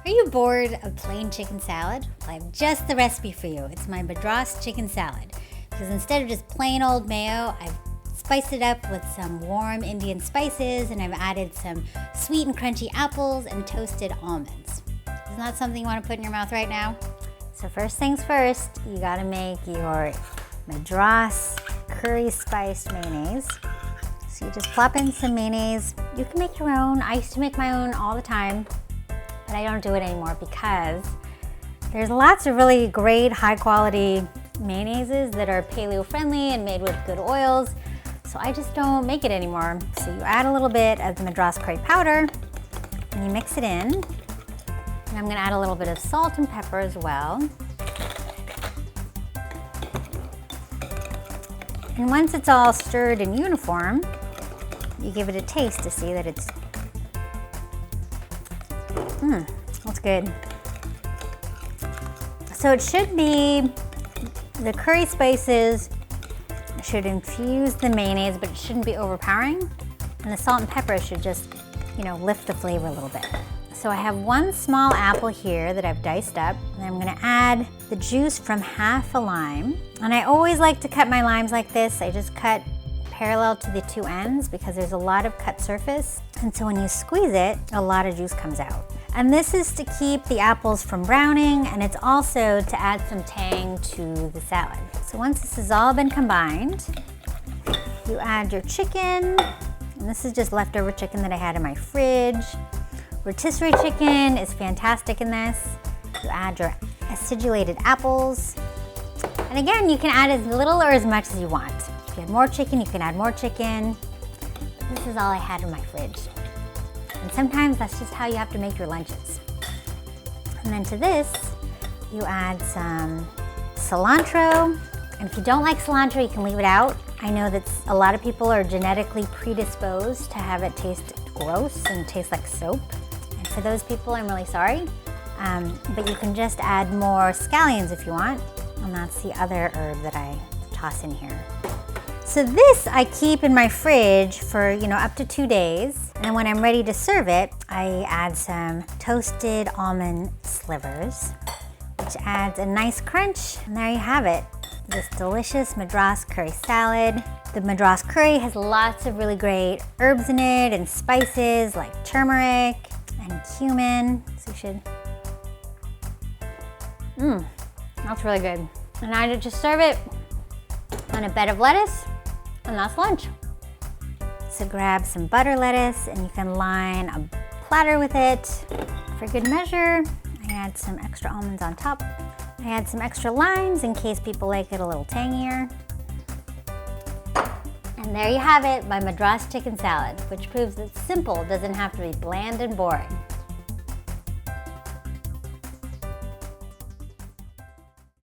Are you bored of plain chicken salad? Well, I have just the recipe for you. It's my Madras Chicken Salad. Because instead of just plain old mayo, I've spiced it up with some warm Indian spices, and I've added some sweet and crunchy apples and toasted almonds. Isn't that something you want to put in your mouth right now? So first things first, you gotta make your Madras curry spiced mayonnaise. So you just plop in some mayonnaise. You can make your own. I used to make my own all the time, but I don't do it anymore because there's lots of really great high quality mayonnaises that are paleo friendly and made with good oils. So I just don't make it anymore. So you add a little bit of the Madras curry powder and you mix it in. And I'm gonna add a little bit of salt and pepper as well. And once it's all stirred and uniform, you give it a taste to see that it's, that's good. So it should be, the curry spices should infuse the mayonnaise, but it shouldn't be overpowering. And the salt and pepper should just, lift the flavor a little bit. So I have one small apple here that I've diced up, and I'm gonna add the juice from half a lime. And I always like to cut my limes like this. I just cut parallel to the two ends because there's a lot of cut surface. And so when you squeeze it, a lot of juice comes out. And this is to keep the apples from browning, and it's also to add some tang to the salad. So once this has all been combined, you add your chicken, and this is just leftover chicken that I had in my fridge. Rotisserie chicken is fantastic in this. You add your acidulated apples. And again, you can add as little or as much as you want. If you have more chicken, you can add more chicken. This is all I had in my fridge. And sometimes that's just how you have to make your lunches. And then to this, you add some cilantro. And if you don't like cilantro, you can leave it out. I know that a lot of people are genetically predisposed to have it taste gross and taste like soap. And for those people, I'm really sorry. But you can just add more scallions if you want. And that's the other herb that I toss in here. So this I keep in my fridge for, up to 2 days. And when I'm ready to serve it, I add some toasted almond slivers, which adds a nice crunch. And there you have it, this delicious Madras curry salad. The Madras curry has lots of really great herbs in it and spices like turmeric and cumin. So you should, that's really good. And I just serve it on a bed of lettuce, and that's lunch. So grab some butter lettuce and you can line a platter with it. For good measure, I add some extra almonds on top. I add some extra limes in case people like it a little tangier. And there you have it, my Madras Chicken Salad, which proves that simple doesn't have to be bland and boring.